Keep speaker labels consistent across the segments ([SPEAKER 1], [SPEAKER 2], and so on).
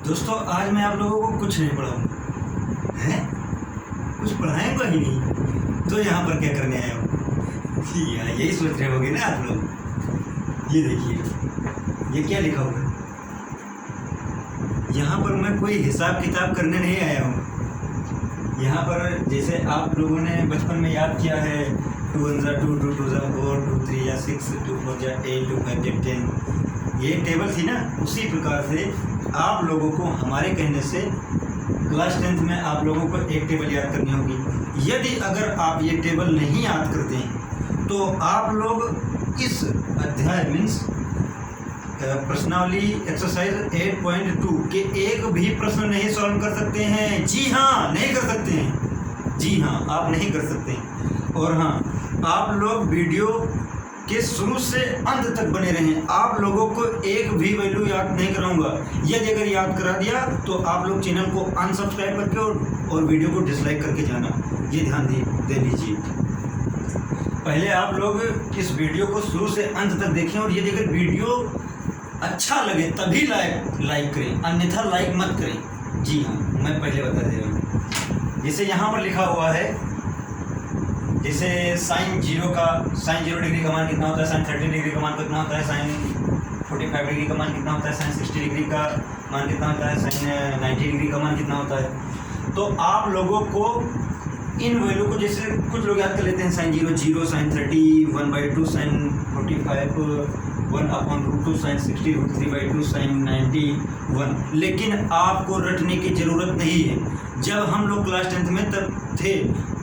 [SPEAKER 1] दोस्तों आज मैं आप लोगों को कुछ नहीं पढ़ाऊंगा। हैं? कुछ पढ़ाएंगा ही नहीं तो यहाँ पर क्या करने आए हो? यही सोच रहे होगे ना आप लोग। ये देखिए ये क्या लिखा हुआ है। यहाँ पर मैं कोई हिसाब किताब करने नहीं आया हूँ। यहाँ पर जैसे आप लोगों ने बचपन में याद किया है 2 1 2 2 2 4 2 3 या 6 2 4 8 2 5 10 ये टेबल थी ना। उसी प्रकार से आप लोगों को हमारे कहने से क्लास 10th में आप लोगों को एक टेबल याद करनी होगी। यदि अगर आप ये टेबल नहीं याद करते हैं तो आप लोग इस अध्याय मीन्स प्रश्नावली एक्सरसाइज 8.2 के एक भी प्रश्न नहीं सॉल्व कर सकते हैं। जी हाँ, नहीं कर सकते हैं। जी हाँ, आप नहीं कर सकते हैं। और हाँ, आप लोग वीडियो के शुरू से अंत तक बने रहें। आप लोगों को एक भी वैल्यू याद नहीं कराऊंगा। यदि अगर याद करा दिया तो आप लोग चैनल को अनसब्सक्राइब करके और वीडियो को डिसलाइक करके जाना। ये ध्यान दे लीजिए। पहले आप लोग इस वीडियो को शुरू से अंत तक देखें और यदि अगर वीडियो अच्छा लगे तभी लाइक करें, अन्यथा लाइक मत करें। जी हाँ, मैं पहले बता दे रहा हूँ। जैसे यहाँ पर लिखा हुआ है, जैसे साइन 0 डिग्री का मान कितना होता है, साइन 30 डिग्री का मान कितना होता है, साइन 45 डिग्री का मान कितना होता है, साइन 60 डिग्री का मान कितना होता है, साइन 90 डिग्री का मान कितना होता है। तो आप लोगों को इन वैल्यू को जैसे कुछ लोग याद कर लेते हैं, sine 0 sine 30 1/2 sine 45 1/√2 sine 60 √3/2 sine 91। लेकिन आपको रटने की ज़रूरत नहीं है। जब हम लोग क्लास 10th में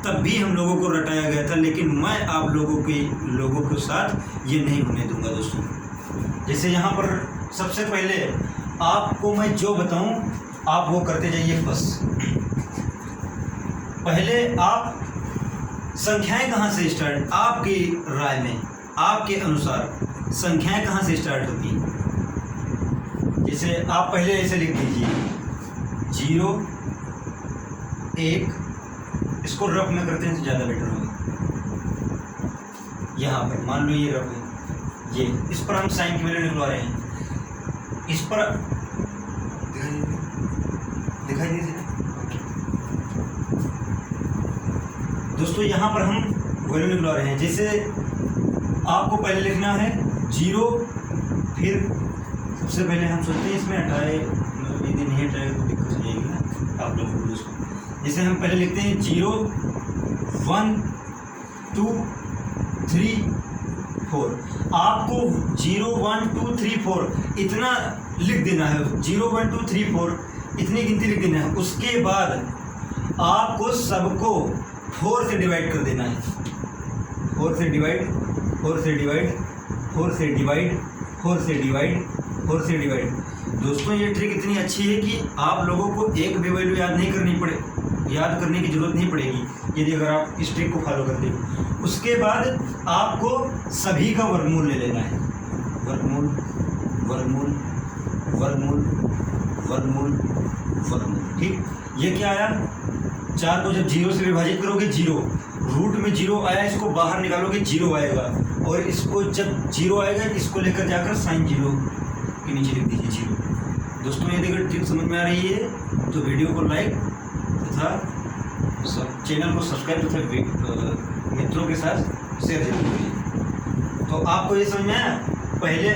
[SPEAKER 1] तब भी हम लोगों को रटाया गया था, लेकिन मैं आप लोगों के साथ ये नहीं होने दूंगा दोस्तों। जैसे यहाँ पर सबसे पहले आपको मैं जो बताऊँ आप वो करते जाइए बस। पहले आप संख्याएं कहाँ से स्टार्ट, आपकी राय में आपके अनुसार संख्याएं कहाँ से स्टार्ट होती हैं। जैसे आप पहले ऐसे लिख दीजिए 0 1, इसको रफ में करते हैं तो ज़्यादा बेटर होगा। यहाँ पर मान लो ये रफ है, ये इस पर हम साइन की वैल्यू निकलवा रहे हैं। इस पर दिखाई दीजिए दोस्तों, यहाँ पर हम वैल्यू निकलवा रहे हैं। जैसे आपको पहले लिखना है 0, फिर सबसे पहले हम सोचते हैं इसमें हटाए, मतलब यदि नहीं हटाए तो दिक्कत हो जाएगी ना आप लोगों को दोस्तों। जैसे हम पहले लिखते हैं 0 1 2 3 4। आपको 0 1 2 3 4 इतना लिख देना है। 0 1 2 3 4 इतनी गिनती लिख देना है। उसके बाद आपको सबको 4 से डिवाइड कर देना है। 4 से डिवाइड 4 से डिवाइड 4 से डिवाइड 4 से डिवाइड 4 से डिवाइड। दोस्तों ये ट्रिक इतनी अच्छी है कि आप लोगों को एक भी वैल्यू याद करने की ज़रूरत नहीं पड़ेगी यदि अगर आप इस ट्रिक को फॉलो करते हो। उसके बाद आपको सभी का वर्गमूल ले लेना है। वर्गमूल वर्गमूल वर्गमूल वर्गमूल वर्गमूल। ठीक, ये क्या आया? 4 को जब 0 से विभाजित करोगे 0, रूट में 0 आया, इसको बाहर निकालोगे 0 आएगा, और इसको जब 0 आएगा इसको लेकर जाकर साइन 0 के नीचे लिख दीजिए 0। दोस्तों यदि अगर ट्रिक समझ में आ रही है तो वीडियो को लाइक तथा चैनल को सब्सक्राइब तथा मित्रों के साथ शेयर जरूर करिए। तो आपको ये समझ में आया? पहले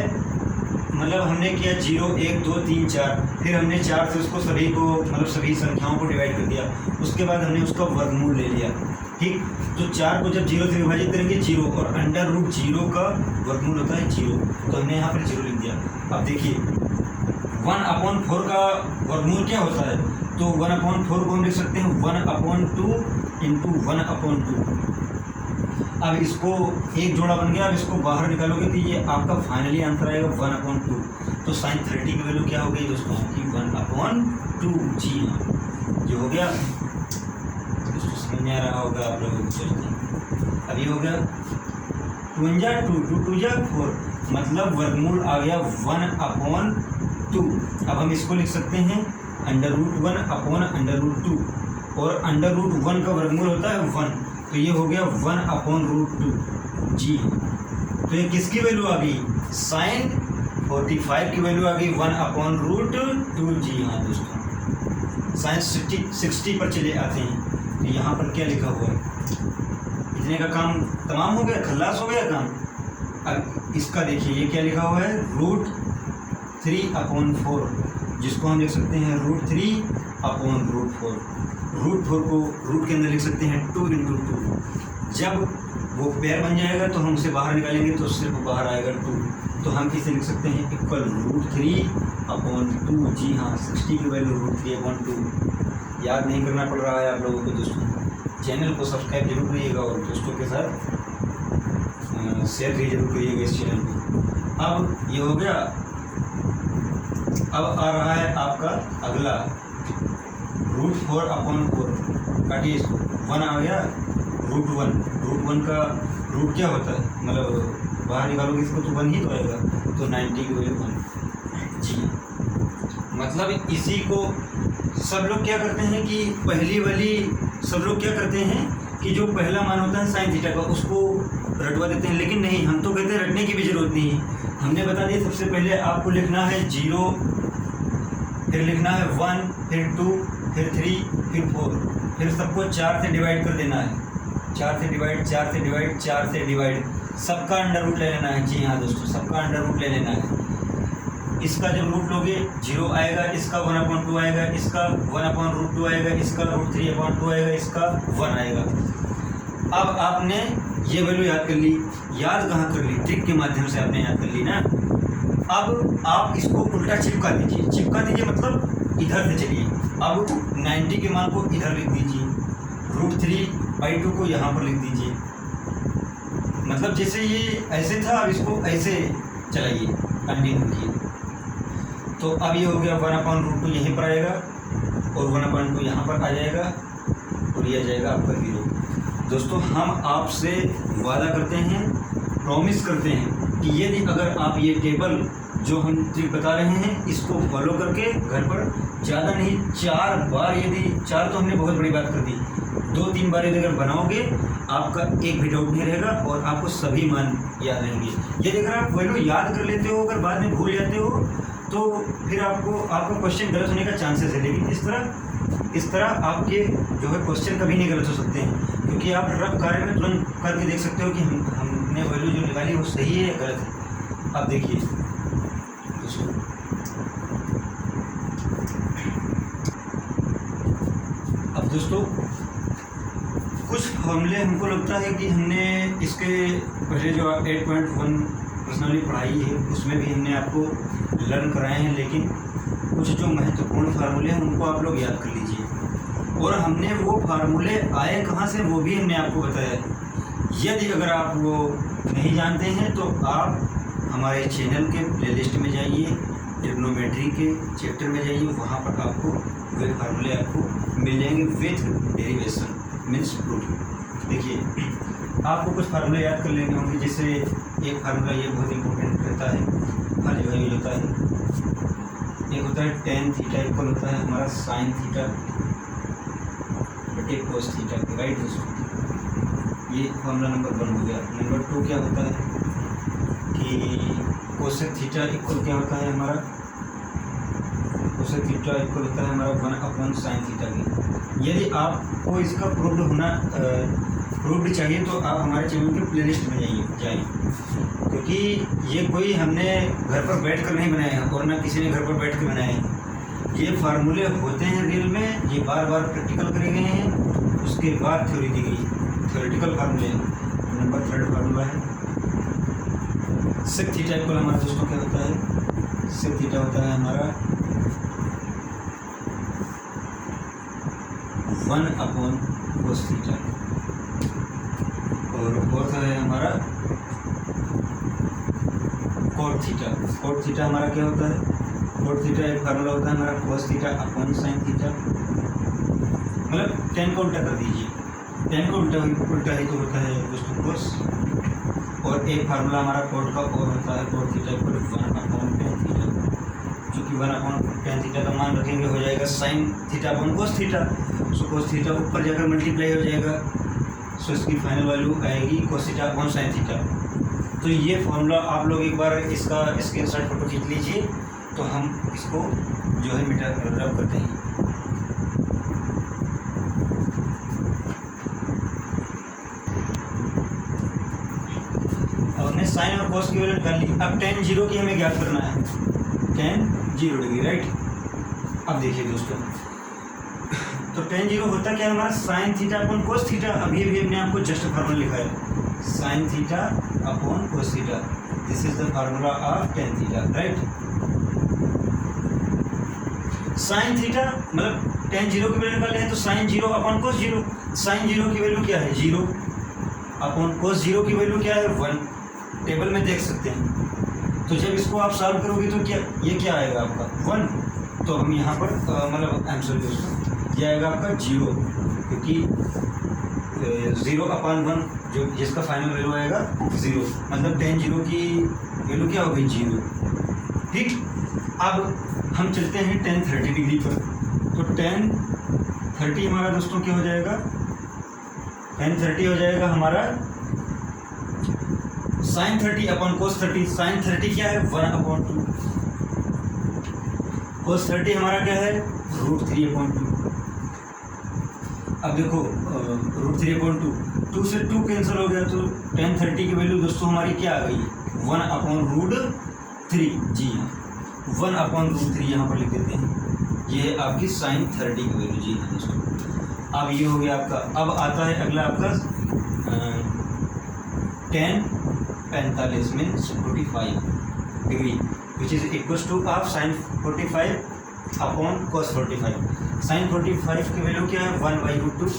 [SPEAKER 1] मतलब हमने किया 0 1 2 3 4, फिर हमने 4 से उसको सभी को मतलब सभी संख्याओं को डिवाइड कर दिया। उसके बाद हमने उसका वर्गमूल ले लिया। ठीक, तो 4 को जब 0 से विभाजित करेंगे 0, और √0 का वर्गमूल होता है 0, तो हमने यहाँ पर 0 लिख दिया। अब देखिए 1/4 का वर्गमूल क्या होता है? तो 1/4 को हम लिख सकते हैं 1/2 × 1/2। अब इसको एक जोड़ा बन गया। अब इसको बाहर निकालोगे तो ये आपका फाइनली आंसर आएगा 1/2। तो साइन 30 की वैल्यू क्या हो गई दोस्तों आपकी 1/2। जी हाँ, ये हो गया। दोस्तों समझ में आ रहा होगा आप लोगों को, सोचते हैं। अब ये हो गया 2 2 4, मतलब वर्गमूल आ गया 1/2। अब हम इसको लिख सकते हैं √1/√2, और √1 का वर्गमूल होता है 1, तो ये हो गया 1/√2। जी हाँ, तो ये किसकी वैल्यू आ गई? साइन 45 की वैल्यू आ गई 1/√2। जी हाँ। दोस्तों, साइंस 60 पर चले आते हैं। तो यहाँ पर क्या लिखा हुआ है, इतने का काम तमाम हो गया, खल्लास हो गया काम। अब इसका देखिए ये क्या लिखा हुआ है, √3/4, जिसको हम लिख सकते हैं √3/4। √4 को रूट के अंदर लिख सकते हैं 2 × 2। जब वो पेयर बन जाएगा तो हम उसे बाहर निकालेंगे तो सिर्फ बाहर आएगा 2। तो हम इसे लिख सकते हैं इक्वल √3/2। जी हाँ, 60 की वैल्यू √3/2। याद नहीं करना पड़ रहा है आप लोगों को दोस्तों। चैनल को सब्सक्राइब जरूर करिएगा और दोस्तों के साथ शेयर भी जरूर करिएगा इस चैनल को। अब ये हो गया। अब आ रहा है आपका अगला √4/4, काटिए इसको, 1 आ गया। √1 का रूट क्या होता है, मतलब बाहर निकालोगे इसको तो 1 ही तो आएगा, तो 90 की वैल्यू 1। जी, मतलब इसी को सब लोग क्या करते हैं कि पहली वाली सब लोग क्या करते हैं कि जो पहला मान होता है साइन थीटा का उसको रटवा देते हैं, लेकिन नहीं, हम तो कहते हैं रटने की भी ज़रूरत नहीं है। हमने बता दिया सबसे पहले आपको लिखना है 0, फिर लिखना है 1, फिर 2, फिर 3, फिर 4, फिर सबको 4 से डिवाइड कर देना है। 4 से डिवाइड, 4 से डिवाइड, 4 से डिवाइड, सबका अंडर रूट ले लेना है। जी हाँ दोस्तों, सबका अंडर रूट ले लेना है। इसका जब रूट लोगे 0 आएगा, इसका 1/2 आएगा, इसका 1/√2 आएगा, इसका √3/2 आएगा, इसका 1 आएगा। अब आपने ये वैल्यू याद कर ली। याद कहाँ कर ली, ट्रिक के माध्यम से आपने याद कर ली ना। अब आप इसको उल्टा चिपका दीजिए। चिपका दीजिए मतलब इधर से चलिए। अब 90 के मान को इधर लिख दीजिए, √3/2 को यहाँ पर लिख दीजिए। मतलब जैसे ये ऐसे था, अब इसको ऐसे चलाइए, कंटिन्यू कीजिए। तो अब ये हो गया 1/√2 यहीं पर आएगा और 1/2 यहाँ पर आ जाएगा और ये आ जाएगा आपका 0। दोस्तों, हम आपसे वादा करते हैं, प्रॉमिस करते हैं कि यदि अगर आप ये टेबल जो हम ट्रिक बता रहे हैं इसको फॉलो करके घर पर ज़्यादा नहीं 4 बार, यदि 4 तो हमने बहुत बड़ी बात कर दी, 2-3 बार यदि अगर बनाओगे आपका एक भी डाउट नहीं रहेगा और आपको सभी मान याद रहेंगे। यदि अगर आप वैल्यू याद कर लेते हो, अगर बाद में भूल जाते हो तो फिर आपका क्वेश्चन गलत होने का चांसेस है। लेकिन इस तरह आपके जो है क्वेश्चन कभी नहीं गलत हो सकते हैं, क्योंकि आप रफ कार्य में तुरंत करके देख सकते हो कि हमने वैल्यू जो निकाली वो सही है या गलत है। अब देखिए दोस्तों, अब दोस्तों कुछ फॉर्मूले हमको लगता है कि हमने इसके पहले जो 8.1 पर्सनली पढ़ाई है उसमें भी हमने आपको लर्न कराए हैं, लेकिन कुछ जो महत्वपूर्ण फार्मूले हैं उनको आप लोग याद कर लीजिए। और हमने वो फार्मूले आए कहाँ से वो भी हमने आपको बताया। यदि अगर आप वो नहीं जानते हैं तो आप हमारे चैनल के प्लेलिस्ट में जाइए, ट्रिग्नोमेट्री के चैप्टर में जाइए, वहाँ पर आपको वे फार्मूले आपको मिल जाएंगे विथ डेरिवेशन मीन्स प्रूफ। देखिए, आपको कुछ फार्मूले याद कर लेने होंगे। जैसे एक फार्मूला ये बहुत इंपॉर्टेंट रहता है, हर जगह यूज होता है। एक होता है tan थीटा इक्वल होता है हमारा sin थीटा बटे cos थीटा, राइट दोस्तों। ये फार्मूला नंबर 1 हो गया। नंबर 2 क्या होता है कि कोसेक थीटा इक्वल क्या होता है हमारा, कोसेक थीटा इक्वल होता है हमारा 1/sin थीटा की। यदि आपको इसका प्रूव्ड चाहिए तो आप हमारे चैनल के प्लेलिस्ट में जाइए, क्योंकि ये कोई हमने घर पर बैठ कर नहीं बनाए हैं और ना किसी ने घर पर बैठ कर बनाए हैं। ये फार्मूले होते हैं रियल में, ये बार बार प्रैक्टिकल करे गए हैं, उसके बाद थ्योरी दी गई, थ्योरेटिकल फार्मूले। नंबर 3 फार्मूला है सेक थीटा इक्वल हमारा दोस्तों क्या होता है, सेक थीटा होता है हमारा 1/cos थीटा। और फोर्थ है हमारा cot थीटा। cot थीटा हमारा क्या होता है, cot थीटा एक फार्मूला होता है हमारा cos थीटा/sin थीटा। मतलब 10 को उल्टा कर दीजिए, 10 को उल्टा ही तो होता है दोस्तों cos। और एक फार्मूला हमारा cot का और होता है cot theta equal 1/tan theta. चूँकि 1/tan थीटा का मान रखेंगे हो जाएगा sin थीटा/cos थीटा। सो cos थीटा ऊपर जाकर मल्टीप्लाई हो जाएगा, सो इसकी फाइनल वैल्यू आएगी cos थीटा/sin थीटा। तो ये फॉर्मूला आप लोग एक बार इसका स्क्रीनशॉट फोटो खींच लीजिए, तो हम इसको जो है मिटा रब करते हैं। अब हमने साइन और कॉस की वैल्यू निकाल ली। अब tan 0 की हमें ज्ञात करना है, tan 0 डिग्री, राइट। अब देखिए दोस्तों, तो tan 0 होता क्या है हमारा, sine theta upon cos theta. अभी अभी हमने आपको जस्ट फार्मूला लिखा है, sine theta upon cos theta, this is the formula of tan theta, right. Sine theta मतलब tan 0 की वैल्यू निकाले हैं तो साइन 0 अपॉन कोस 0। साइन 0 की वैल्यू क्या है, 0 अपॉन कोस 0 की वैल्यू क्या है, 1। टेबल में देख सकते हैं। तो जब इसको आप सॉल्व करोगे तो क्या ये क्या आएगा आपका 1। तो हम यहाँ पर मतलब आंसर दोस्तों ये आएगा आपका 0, क्योंकि 0 अपॉन 1 जो जिसका फाइनल वैल्यू आएगा 0, मतलब tan 0 की वैल्यू क्या होगी, 0, ठीक। अब हम चलते हैं tan 30 डिग्री पर। तो tan 30 हमारा दोस्तों क्या हो जाएगा, tan 30 हो जाएगा हमारा साइन 30 अपॉन कोस 30। साइन 30 क्या है, 1/2। कोस 30 हमारा क्या है, √3/2। अब देखो √3/2, 2 से 2 कैंसिल हो गया, तो tan 30 की वैल्यू दोस्तों हमारी क्या आ गई, 1/√3। जी हाँ, 1/√3 यहाँ पर लिख देते हैं। ये आपकी साइन 30 की वैल्यू, जी हाँ दोस्तों। अब ये हो गया आपका। अब आता है अगला आपका tan 45 means 45 degree, which is equals to of sine 45 upon cos 45। Sine 45 की वैल्यू क्या है, 1/√2।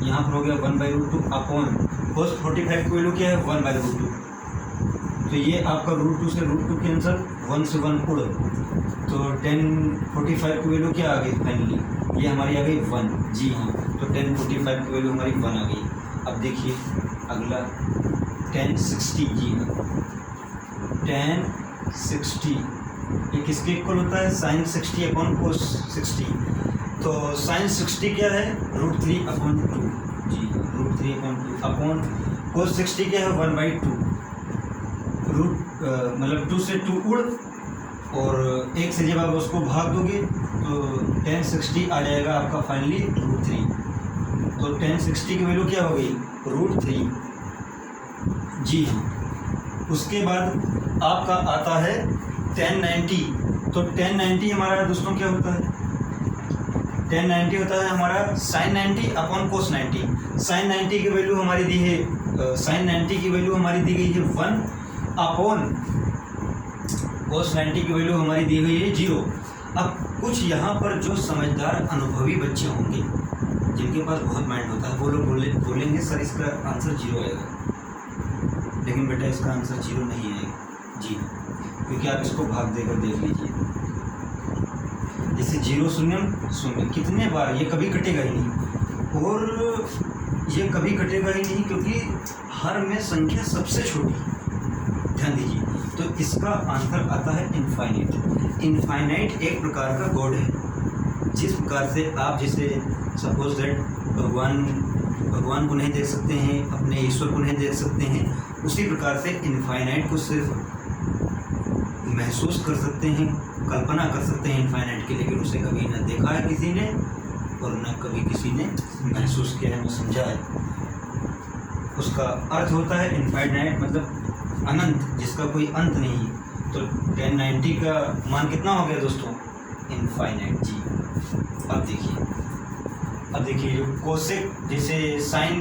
[SPEAKER 1] यहाँ पर हो गया 1/√2 अपॉन कॉस 45 की वैल्यू क्या है, 1/√2। तो ये आपका √2 से √2 कैंसल, 1 से 1 उड़, तो tan 45 की वैल्यू क्या आ गई फाइनली, ये हमारी आ गई 1। जी हाँ, तो tan 45 की वैल्यू हमारी 1 आ गई। अब देखिए अगला tan 60। जी हाँ, tan 60 ये किसके इक्वल होता है, साइन 60 अपॉन कोस 60। तो साइन 60 क्या है, √3/2। जी √3/2 अपॉन कोस 60 क्या है, 1/2। मतलब 2 से 2 उड़, और 1 से जब आप उसको भाग दोगे तो tan 60 आ जाएगा आपका फाइनली √3। तो tan 60 की वैल्यू क्या हो गई, √3। जी हाँ, उसके बाद आपका आता है tan 90। तो tan 90 हमारा दोस्तों क्या होता है, tan 90 होता है हमारा साइन 90 अपॉन कोस 90। साइन 90 की वैल्यू हमारी दी है, साइन 90 की वैल्यू हमारी दी गई है 1 अपॉन कोस 90 की वैल्यू हमारी दी गई है 0। अब कुछ यहाँ पर जो समझदार अनुभवी बच्चे होंगे जिनके पास बहुत माइंड होता है, वो लोग बोलेंगे सर इसका आंसर 0 आएगा, लेकिन बेटा इसका आंसर 0 नहीं आएगा। जी, क्योंकि आप इसको भाग देकर देख लीजिए, जैसे 0 शून्यम शून्य कितने बार, ये कभी कटेगा ही नहीं, और ये कभी कटेगा ही नहीं क्योंकि हर में संख्या सबसे छोटी, ध्यान दीजिए। तो इसका आंसर आता है इनफाइनाइट। इनफाइनाइट एक प्रकार का गॉड है। जिस प्रकार से आप जैसे सपोज दैट भगवान को नहीं देख सकते हैं, अपने ईश्वर को नहीं देख सकते हैं, उसी प्रकार से इनफाइनाइट को सिर्फ महसूस कर सकते हैं, कल्पना कर सकते हैं इनफाइनाइट की, लेकिन उसे कभी न देखा है किसी ने और न कभी किसी ने महसूस किया है, न समझा है। उसका अर्थ होता है इनफाइनाइट मतलब अनंत, जिसका कोई अंत नहीं। तो tan 90 का मान कितना हो गया दोस्तों, इनफाइनाइट। जी, अब देखिए जो कोसेक जैसे साइन,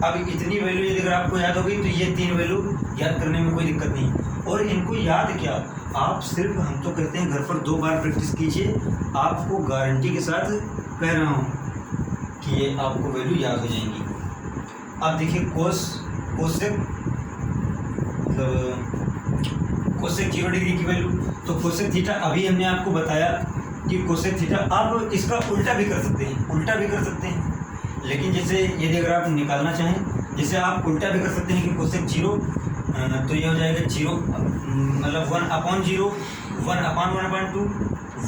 [SPEAKER 1] अब इतनी वैल्यू यदि अगर आपको याद होगी तो ये 3 वैल्यू याद करने में कोई दिक्कत नहीं। और इनको याद क्या, आप सिर्फ, हम तो कहते हैं घर पर 2 बार प्रैक्टिस कीजिए, आपको गारंटी के साथ कह रहा हूँ कि ये आपको वैल्यू याद हो जाएंगी। अब देखिए कोसेक 0 डिग्री की वैल्यू, तो कोसेक थीटा अभी हमने आपको बताया कि कोसेक थीटा, आप इसका उल्टा भी कर सकते हैं, लेकिन जैसे यदि अगर आप निकालना चाहें, जैसे आप उल्टा भी कर सकते हैं कि कोसेक 0, तो ये हो जाएगा 0 मतलब 1/0, 1/1/2,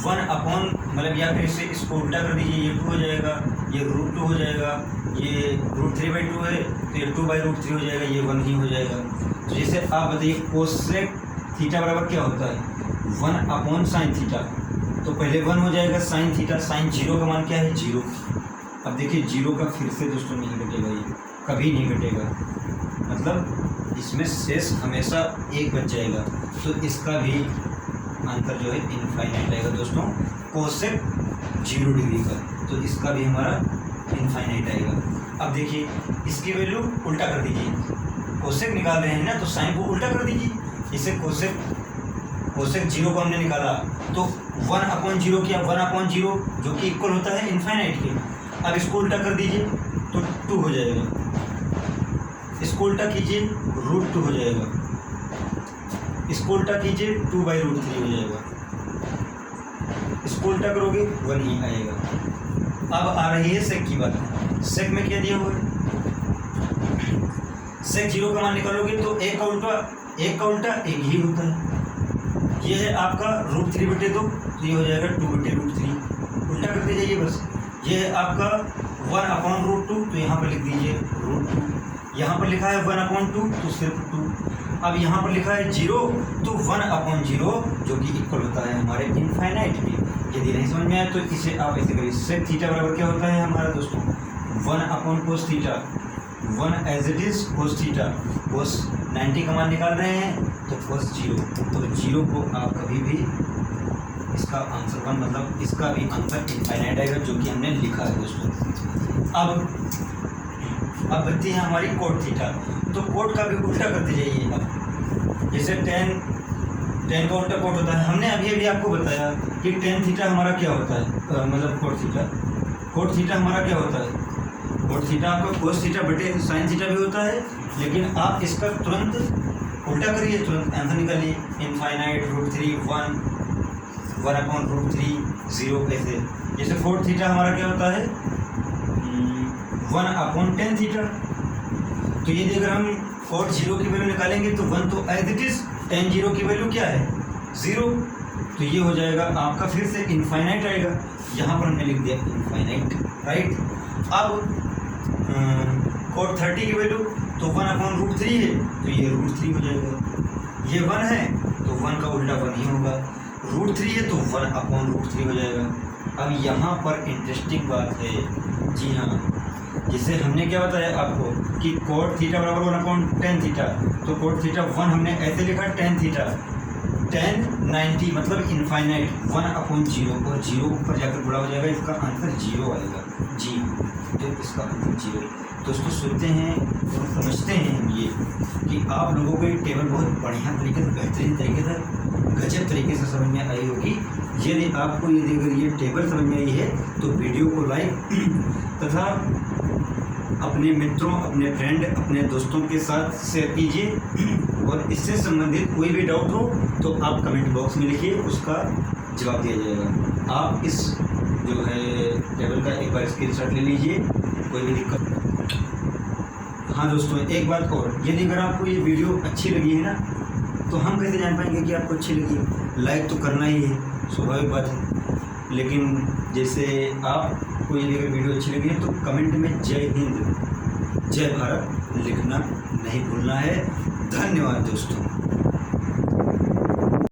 [SPEAKER 1] 1 मतलब, या फिर इसे इसको उल्टा कर दीजिए, ये 2 हो जाएगा, ये √2 हो जाएगा, ये √3/2 है तो ये 2/√3 हो जाएगा, ये 1 ही हो जाएगा। तो जैसे आप बताइए कोसेक थीटा बराबर क्या होता है, 1/sin थीटा, तो पहले 1 हो जाएगा साइन थीटा, साइन 0 का मान क्या है 0। अब देखिए 0 का फिर से दोस्तों नहीं घटेगा, ये कभी नहीं घटेगा, मतलब इसमें शेष हमेशा 1 बच जाएगा। तो इसका भी आंसर जो है इनफाइनाइट आएगा दोस्तों, कोसेक 0 डिग्री का, तो इसका भी हमारा इनफाइनाइट आएगा। अब देखिए इसकी वैल्यू उल्टा कर दीजिए, कोसेक निकाल रहे हैं ना, तो साइन को उल्टा कर दीजिए। इसे कोसेक 0 को हमने निकाला तो 1/0 किया, 1/0 जो कि इक्वल होता है इनफाइनाइट के। अब इसको उल्टा कर दीजिए तो 2 हो जाएगा, इसको उल्टा कीजिए √2 हो जाएगा, इसको उल्टा कीजिए 2/√3 हो जाएगा, इसको उल्टा करोगे 1 ही आएगा। अब आ रही है सेक की बात। सेक में क्या दिया हुआ है, सेक 0 का मान निकालोगे तो 1 का उल्टा 1 ही होता है। ये है आपका √3/2, तो ये हो जाएगा 2/√3, उल्टा करते जाइए बस। ये है आपका 1/√2, तो यहाँ पर लिख दीजिए √2। यहाँ पर लिखा है 1/2, तो सिर्फ 2। अब यहाँ पर लिखा है 0, तो 1/0 जो कि इक्वल होता है हमारे इनफाइनाइट के। यदि नहीं समझ में आए तो इसे आप ऐसे करिए, सेक थीटा बराबर क्या होता है हमारा दोस्तों 1/cos theta, 1 as it is cos theta, cos 90 का मान निकाल रहे हैं तो cos 0, तो 0 को आप कभी भी इसका आंसर 1 मतलब इसका भी आंसर इनफाइनाइट आएगा, जो कि हमने लिखा है दोस्तों। अब बचती है हमारी कोट थीटा, तो कोट का भी उल्टा करते जाइए। अब जैसे टेन का उल्टा कोट होता है, हमने अभी आपको बताया कि टेन थीटा हमारा क्या होता है, मतलब कोट थीटा हमारा क्या होता है, कोट थीटा आपका कोस थीटा बटे साइन थीटा भी होता है। लेकिन आप इसका तुरंत उल्टा करिए, तुरंत आंसर निकालिए, इनफाइनाइट √3 1/√3 0 ऐसे। जैसे कोट थीटा हमारा क्या होता है 1/tan थीटा, तो ये अगर हम कोट 0 की वैल्यू निकालेंगे तो 1 तो एज इट इज, tan 0 की वैल्यू क्या है 0, तो ये हो जाएगा आपका फिर से इनफाइनाइट आएगा। यहाँ पर हमने लिख दिया इनफाइनाइट, राइट। अब कोट 30 की वैल्यू तो 1/√3 है, तो ये √3 हो जाएगा। ये 1 है तो 1 का उल्टा 1 ही होगा, √3 है तो 1/√3 हो जाएगा। अब यहाँ पर इंटरेस्टिंग बात है, जी हाँ, जिसे हमने क्या बताया आपको कि कोट थीटा बराबर 1/tan थीटा, तो कोट थीटा 1 हमने ऐसे लिखा tan थीटा, tan 90 मतलब इनफाइनाइट 1/0, और 0 ऊपर जाकर बड़ा हो जाएगा, इसका आंसर 0 आएगा। जी तो इसका आंसर 0। दोस्तों सुनते हैं और समझते हैं हम ये कि आप लोगों को ये टेबल बहुत बढ़िया तरीके से, बेहतरीन तरीके से, गजब तरीके से समझ में आई होगी। यदि आपको अगर ये टेबल समझ में आई है तो वीडियो को लाइक तथा अपने मित्रों, अपने फ्रेंड, अपने दोस्तों के साथ शेयर कीजिए। और इससे संबंधित कोई भी डाउट हो तो आप कमेंट बॉक्स में लिखिए, उसका जवाब दिया जाएगा। आप इस जो है टेबल का एक बार स्क्रीनशॉट ले लीजिए, कोई भी दिक्कत। हाँ दोस्तों एक बात और, यदि अगर आपको ये वीडियो अच्छी लगी है ना, तो हम कैसे जान पाएंगे कि आपको अच्छी लगी है। लाइक तो करना ही है, स्वाभाविक बात है, लेकिन जैसे आपको यदि अगर वीडियो अच्छी लगी है तो कमेंट में जय हिंद, जय भारत लिखना नहीं भूलना है। धन्यवाद दोस्तों।